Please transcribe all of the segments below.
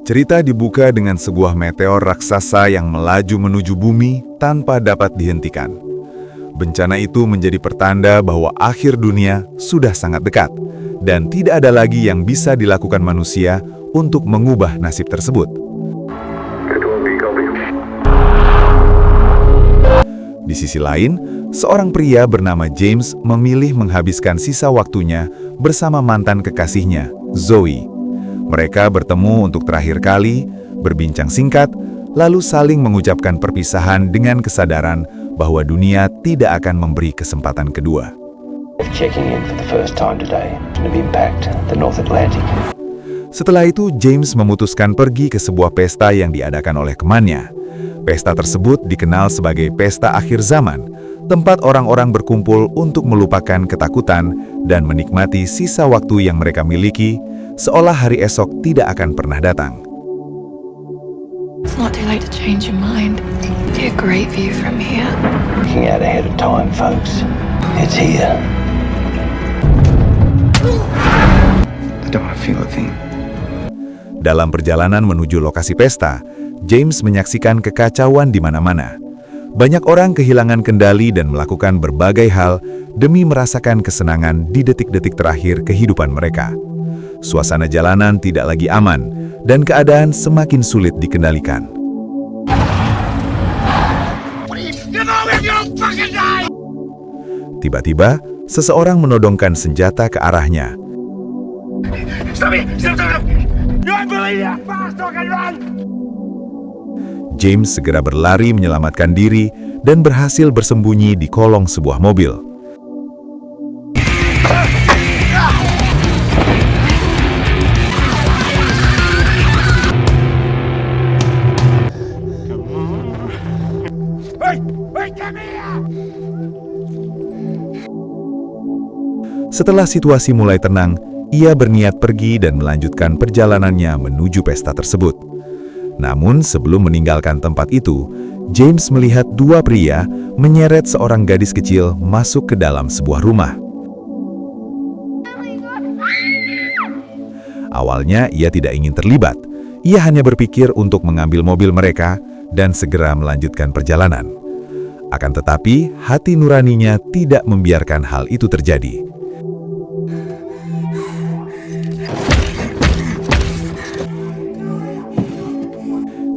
Cerita dibuka dengan sebuah meteor raksasa yang melaju menuju bumi tanpa dapat dihentikan. Bencana itu menjadi pertanda bahwa akhir dunia sudah sangat dekat, dan tidak ada lagi yang bisa dilakukan manusia untuk mengubah nasib tersebut. Di sisi lain, seorang pria bernama James memilih menghabiskan sisa waktunya bersama mantan kekasihnya, Zoe. Mereka bertemu untuk terakhir kali, berbincang singkat, lalu saling mengucapkan perpisahan dengan kesadaran bahwa dunia tidak akan memberi kesempatan kedua. Setelah itu, James memutuskan pergi ke sebuah pesta yang diadakan oleh temannya. Pesta tersebut dikenal sebagai Pesta Akhir Zaman, tempat orang-orang berkumpul untuk melupakan ketakutan dan menikmati sisa waktu yang mereka miliki, seolah hari esok tidak akan pernah datang. It's not too late to change your mind. See a great view from here. Looking out ahead of time, folks. It's here. I don't want to feel a thing. Dalam perjalanan menuju lokasi pesta, James menyaksikan kekacauan di mana-mana. Banyak orang kehilangan kendali dan melakukan berbagai hal demi merasakan kesenangan di detik-detik terakhir kehidupan mereka. Suasana jalanan tidak lagi aman, dan keadaan semakin sulit dikendalikan. Tiba-tiba, seseorang menodongkan senjata ke arahnya. James segera berlari menyelamatkan diri dan berhasil bersembunyi di kolong sebuah mobil. Setelah situasi mulai tenang, ia berniat pergi dan melanjutkan perjalanannya menuju pesta tersebut. Namun sebelum meninggalkan tempat itu, James melihat dua pria menyeret seorang gadis kecil masuk ke dalam sebuah rumah. Awalnya ia tidak ingin terlibat. Ia hanya berpikir untuk mengambil mobil mereka dan segera melanjutkan perjalanan. Akan tetapi, hati nuraninya tidak membiarkan hal itu terjadi.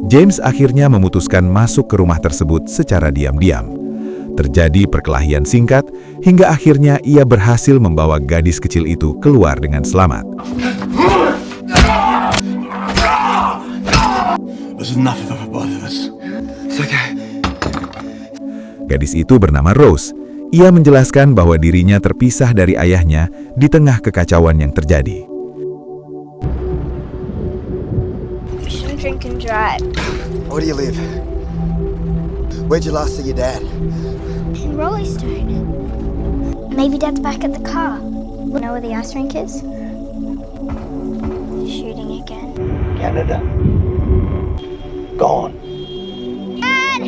James akhirnya memutuskan masuk ke rumah tersebut secara diam-diam. Terjadi perkelahian singkat, hingga akhirnya ia berhasil membawa gadis kecil itu keluar dengan selamat. Gadis itu bernama Rose. Ia menjelaskan bahwa dirinya terpisah dari ayahnya di tengah kekacauan yang terjadi. Drink and drive. Where do you live? Where'd you last see your dad? In Rollystone. Maybe Dad's back at the car. You know where the ice rink is? Shooting again. Canada. Gone. Dad!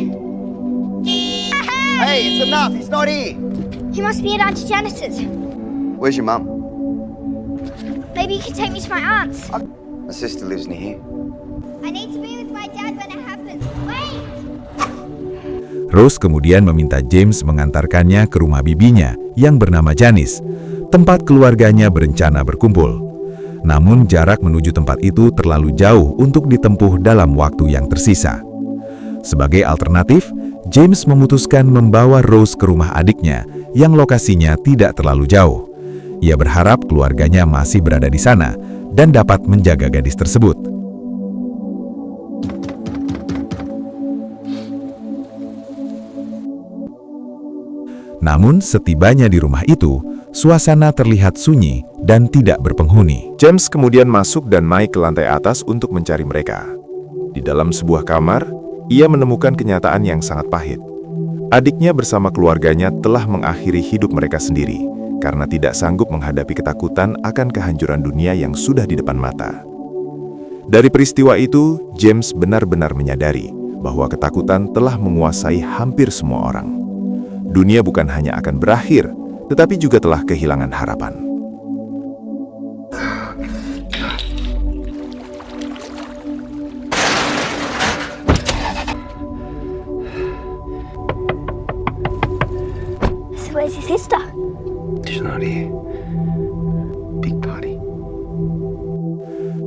Hey, it's enough. He's not here. He must be at Auntie Janice's. Where's your mum? Maybe you can take me to my aunt's. My sister lives near here. I need to be with my dad when it happens. Wait! Rose kemudian meminta James mengantarkannya ke rumah bibinya yang bernama Janice, tempat keluarganya berencana berkumpul. Namun jarak menuju tempat itu terlalu jauh untuk ditempuh dalam waktu yang tersisa. Sebagai alternatif, James memutuskan membawa Rose ke rumah adiknya yang lokasinya tidak terlalu jauh. Ia berharap keluarganya masih berada di sana dan dapat menjaga gadis tersebut. Namun setibanya di rumah itu, suasana terlihat sunyi dan tidak berpenghuni. James kemudian masuk dan naik ke lantai atas untuk mencari mereka. Di dalam sebuah kamar, ia menemukan kenyataan yang sangat pahit. Adiknya bersama keluarganya telah mengakhiri hidup mereka sendiri karena tidak sanggup menghadapi ketakutan akan kehancuran dunia yang sudah di depan mata. Dari peristiwa itu, James benar-benar menyadari bahwa ketakutan telah menguasai hampir semua orang. Dunia bukan hanya akan berakhir, tetapi juga telah kehilangan harapan.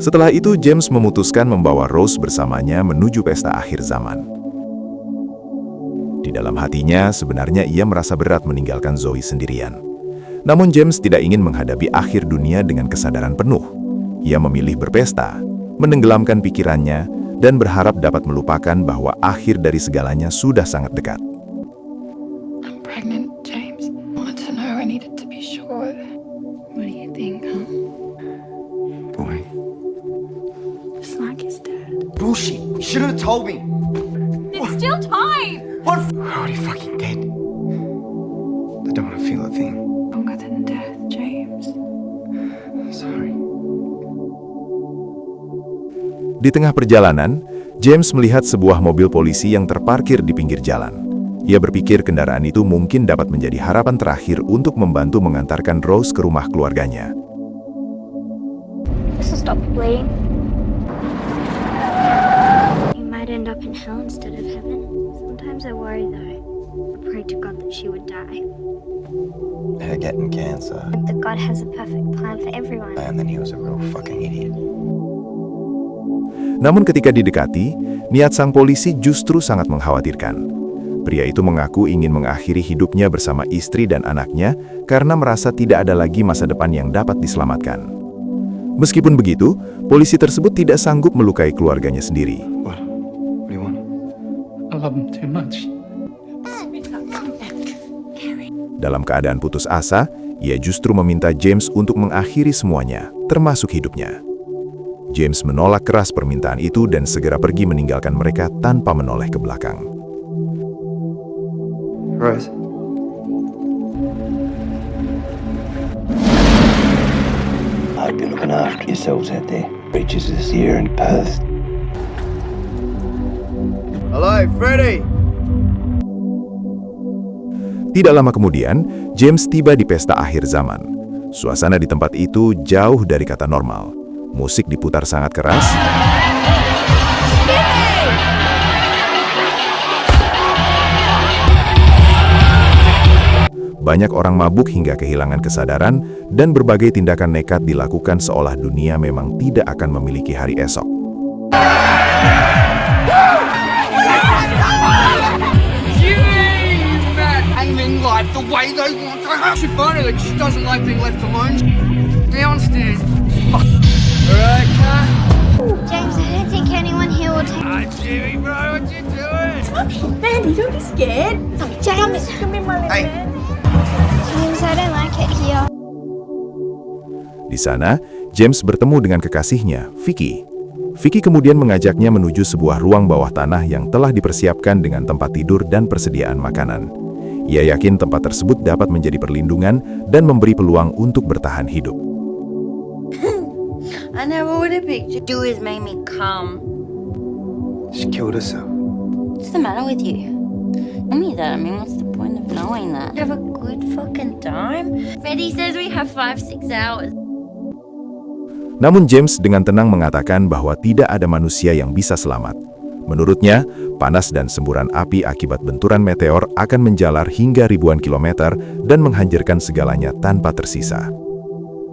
Setelah itu, James memutuskan membawa Rose bersamanya menuju pesta akhir zaman. Di dalam hatinya, sebenarnya ia merasa berat meninggalkan Zoe sendirian. Namun James tidak ingin menghadapi akhir dunia dengan kesadaran penuh. Ia memilih berpesta, menenggelamkan pikirannya, dan berharap dapat melupakan bahwa akhir dari segalanya sudah sangat dekat. I'm pregnant, James. I wanted to know. I needed to be sure. What do you think, huh? Boy. Just like his dad. Bullshit. You shouldn't have told me. There's still time! What? We're already fucking dead. I don't want to feel a thing. Longer than death, James. Sorry. Di tengah perjalanan, James melihat sebuah mobil polisi yang terparkir di pinggir jalan. Ia berpikir kendaraan itu mungkin dapat menjadi harapan terakhir untuk membantu mengantarkan Rose ke rumah keluarganya. This will stop bleeding. You might end up in hell instead of heaven. Sometimes I worry though. I pray to God that she would die. Her getting cancer. That God has a perfect plan for everyone. And then he was a real fucking idiot. Namun ketika didekati, niat sang polisi justru sangat mengkhawatirkan. Pria itu mengaku ingin mengakhiri hidupnya bersama istri dan anaknya karena merasa tidak ada lagi masa depan yang dapat diselamatkan. Meskipun begitu, polisi tersebut tidak sanggup melukai keluarganya sendiri. What? What do you want? I love him too much. Dalam keadaan putus asa, ia justru meminta James untuk mengakhiri semuanya, termasuk hidupnya. James menolak keras permintaan itu dan segera pergi meninggalkan mereka tanpa menoleh ke belakang. Rose. I hope you're looking after yourselves out there. Beaches this year in Perth. Hello, Freddy. Tidak lama kemudian, James tiba di pesta akhir zaman. Suasana di tempat itu jauh dari kata normal. Musik diputar sangat keras. Banyak orang mabuk hingga kehilangan kesadaran, dan berbagai tindakan nekat dilakukan seolah dunia memang tidak akan memiliki hari esok. Aiming like the way they want to have Shibana, like she doesn't like being left alone. Downstairs. Alright, cut. James, I don't think anyone here will take. Hi, Jimmy, bro, what you doing? Mandy, don't be scared. James, Come in, my little Hey. man. James, I don't like it here. Di sana, James bertemu dengan kekasihnya, Vicky. Vicky kemudian mengajaknya menuju sebuah ruang bawah tanah yang telah dipersiapkan dengan tempat tidur dan persediaan makanan. Ia yakin tempat tersebut dapat menjadi perlindungan dan memberi peluang untuk bertahan hidup. I never would have picked you. Do is make me come. She killed herself. What's the matter with you? Tell me that. I mean, what's the point of knowing that? Have a good fucking time. Freddie says we have 5-6 hours. Namun James dengan tenang mengatakan bahwa tidak ada manusia yang bisa selamat. Menurutnya, panas dan semburan api akibat benturan meteor akan menjalar hingga ribuan kilometer dan menghancurkan segalanya tanpa tersisa.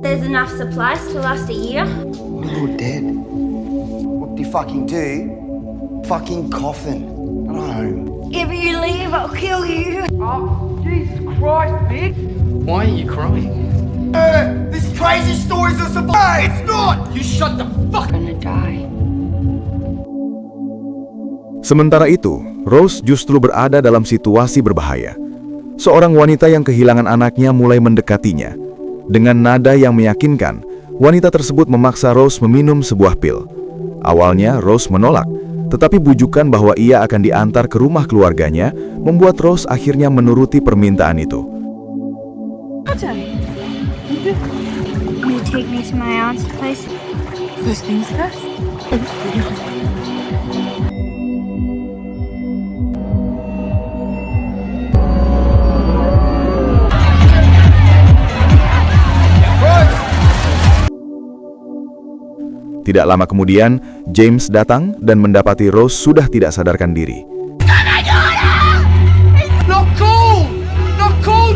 There's enough supplies to last a year. We're all dead. What do you fucking do? Fucking coffin. Not home. If you leave, I'll kill you. Oh, Jesus Christ, bitch. Why are you crying? This crazy story's a surprise. It's not. You shut the fuck up. I'm gonna die. Sementara itu, Rose justru berada dalam situasi berbahaya. Seorang wanita yang kehilangan anaknya mulai mendekatinya. Dengan nada yang meyakinkan, wanita tersebut memaksa Rose meminum sebuah pil. Awalnya Rose menolak, tetapi bujukan bahwa ia akan diantar ke rumah keluarganya membuat Rose akhirnya menuruti permintaan itu. Will you take me to my aunt's place? First things first. Tidak lama kemudian, James datang dan mendapati Rose sudah tidak sadarkan diri. Not cool! Not cool!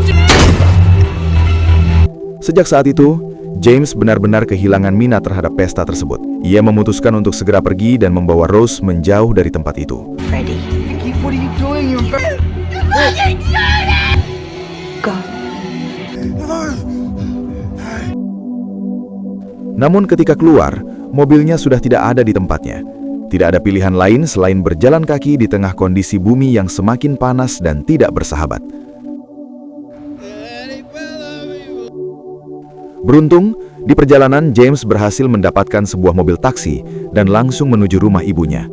Sejak saat itu, James benar-benar kehilangan minat terhadap pesta tersebut. Ia memutuskan untuk segera pergi dan membawa Rose menjauh dari tempat itu. Freddie. Vicky, what are you doing? You're embarrassing. Go. Namun ketika keluar, mobilnya sudah tidak ada di tempatnya. Tidak ada pilihan lain selain berjalan kaki di tengah kondisi bumi yang semakin panas dan tidak bersahabat. Beruntung, di perjalanan James berhasil mendapatkan sebuah mobil taksi dan langsung menuju rumah ibunya.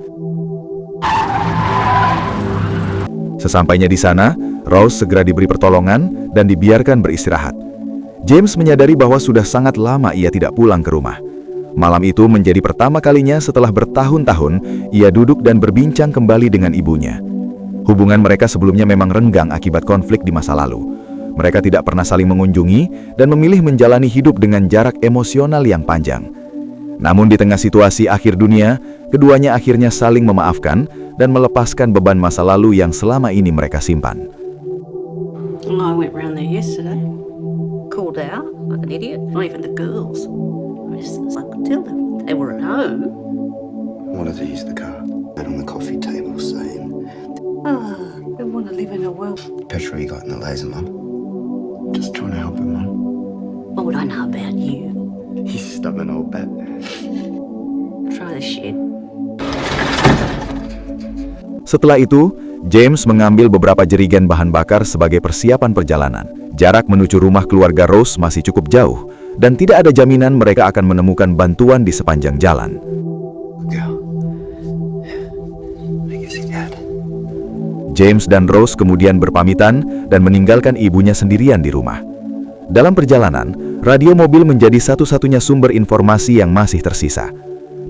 Sesampainya di sana, Rose segera diberi pertolongan dan dibiarkan beristirahat. James menyadari bahwa sudah sangat lama ia tidak pulang ke rumah. Malam itu menjadi pertama kalinya setelah bertahun-tahun ia duduk dan berbincang kembali dengan ibunya. Hubungan mereka sebelumnya memang renggang akibat konflik di masa lalu. Mereka tidak pernah saling mengunjungi dan memilih menjalani hidup dengan jarak emosional yang panjang. Namun di tengah situasi akhir dunia, keduanya akhirnya saling memaafkan dan melepaskan beban masa lalu yang selama ini mereka simpan. I went round there yesterday, called out like an idiot, not even the girls. I could tell them they were at home. What if they used the car? Out on the coffee table saying, Oh, they want to live in a world. petrol you got in the laser, Mum. Just trying to help him, Mum. What would I know about you? He's stubborn old bat. Try the shit. Setelah itu, James mengambil beberapa jerigen bahan bakar sebagai persiapan perjalanan. Jarak menuju rumah keluarga Rose masih cukup jauh, dan tidak ada jaminan mereka akan menemukan bantuan di sepanjang jalan. James dan Rose kemudian berpamitan dan meninggalkan ibunya sendirian di rumah. Dalam perjalanan, radio mobil menjadi satu-satunya sumber informasi yang masih tersisa.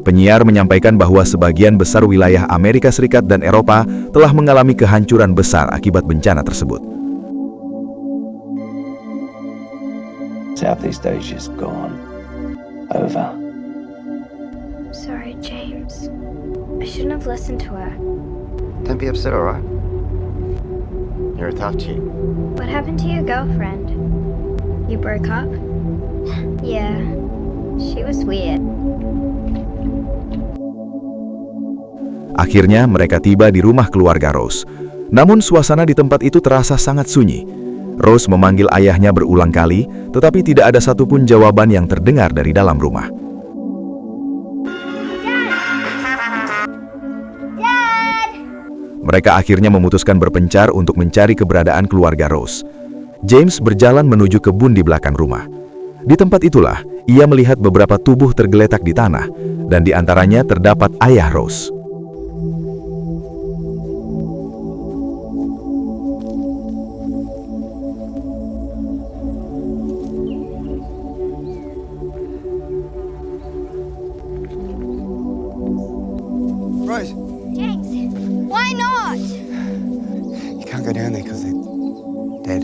Penyiar menyampaikan bahwa sebagian besar wilayah Amerika Serikat dan Eropa telah mengalami kehancuran besar akibat bencana tersebut. Southeast Asia's gone. Over. Sorry, James. I shouldn't have listened to her. Don't be upset, all right? You're a tough chick. What happened to your girlfriend? You broke up? Yeah, she was weird. Akhirnya mereka tiba di rumah keluarga Rose. Namun suasana di tempat itu terasa sangat sunyi. Rose memanggil ayahnya berulang kali, tetapi tidak ada satupun jawaban yang terdengar dari dalam rumah. Mereka akhirnya memutuskan berpencar untuk mencari keberadaan keluarga Rose. James berjalan menuju kebun di belakang rumah. Di tempat itulah, ia melihat beberapa tubuh tergeletak di tanah, dan di antaranya terdapat ayah Rose. Rose, James, why not? you can't go down there because they're dead.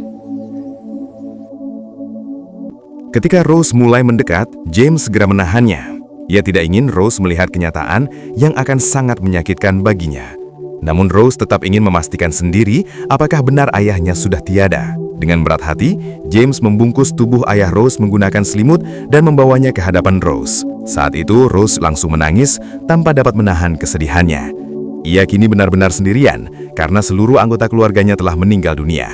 Ketika Rose mulai mendekat, James segera menahannya. Ia tidak ingin Rose melihat kenyataan yang akan sangat menyakitkan baginya. Namun Rose tetap ingin memastikan sendiri apakah benar ayahnya sudah tiada. Dengan berat hati, James membungkus tubuh ayah Rose menggunakan selimut dan membawanya ke hadapan Rose. Saat itu, Rose langsung menangis tanpa dapat menahan kesedihannya. Ia kini benar-benar sendirian karena seluruh anggota keluarganya telah meninggal dunia.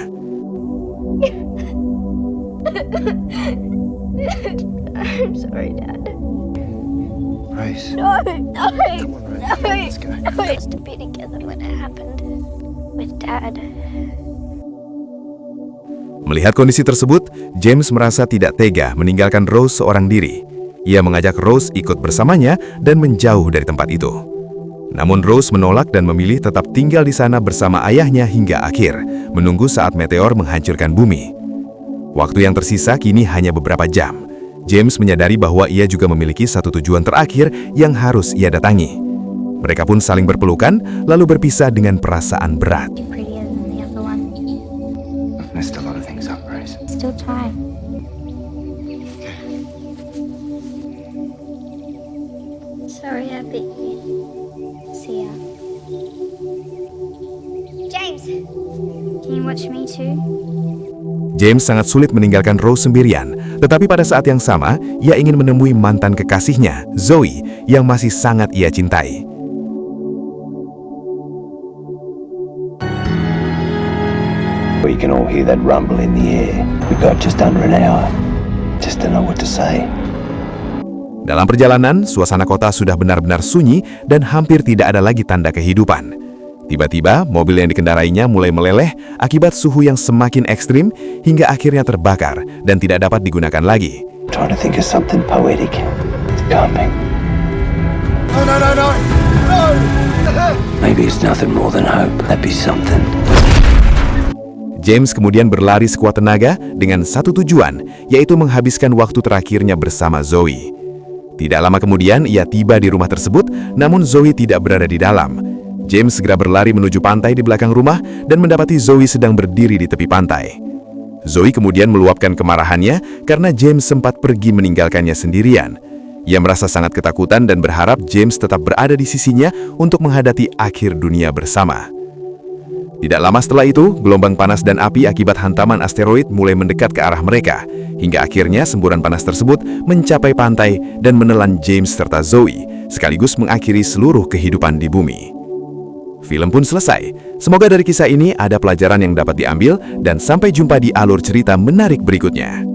I'm sorry, Dad. Rose. No, no, Come on, Rose. no. Let's go. We used to be together when it happened with Dad. Melihat kondisi tersebut, James merasa tidak tega meninggalkan Rose seorang diri. Ia mengajak Rose ikut bersamanya dan menjauh dari tempat itu. Namun Rose menolak dan memilih tetap tinggal di sana bersama ayahnya hingga akhir, menunggu saat meteor menghancurkan bumi. Waktu yang tersisa kini hanya beberapa jam. James menyadari bahwa ia juga memiliki satu tujuan terakhir yang harus ia datangi. Mereka pun saling berpelukan, lalu berpisah dengan perasaan berat. You're prettier than the other one. I've messed a lot of things up, Rose. Still time. Sorry, I beat you. See ya. James, can you watch me too? James sangat sulit meninggalkan Rose sendirian, tetapi pada saat yang sama, ia ingin menemui mantan kekasihnya, Zoe, yang masih sangat ia cintai. We can all hear that rumble in the air. We got just under an hour. Just don't know what to say. Dalam perjalanan, suasana kota sudah benar-benar sunyi dan hampir tidak ada lagi tanda kehidupan. Tiba-tiba, mobil yang dikendarainya mulai meleleh akibat suhu yang semakin ekstrim hingga akhirnya terbakar dan tidak dapat digunakan lagi. Trying to think of something poetic. It's coming. No! Maybe it's nothing more than hope. That'd be something. James kemudian berlari sekuat tenaga dengan satu tujuan, yaitu menghabiskan waktu terakhirnya bersama Zoe. Tidak lama kemudian, ia tiba di rumah tersebut, namun Zoe tidak berada di dalam. James segera berlari menuju pantai di belakang rumah dan mendapati Zoe sedang berdiri di tepi pantai. Zoe kemudian meluapkan kemarahannya karena James sempat pergi meninggalkannya sendirian. Ia merasa sangat ketakutan dan berharap James tetap berada di sisinya untuk menghadapi akhir dunia bersama. Tidak lama setelah itu, gelombang panas dan api akibat hantaman asteroid mulai mendekat ke arah mereka, hingga akhirnya semburan panas tersebut mencapai pantai dan menelan James serta Zoe, sekaligus mengakhiri seluruh kehidupan di bumi. Film pun selesai. Semoga dari kisah ini ada pelajaran yang dapat diambil, dan sampai jumpa di alur cerita menarik berikutnya.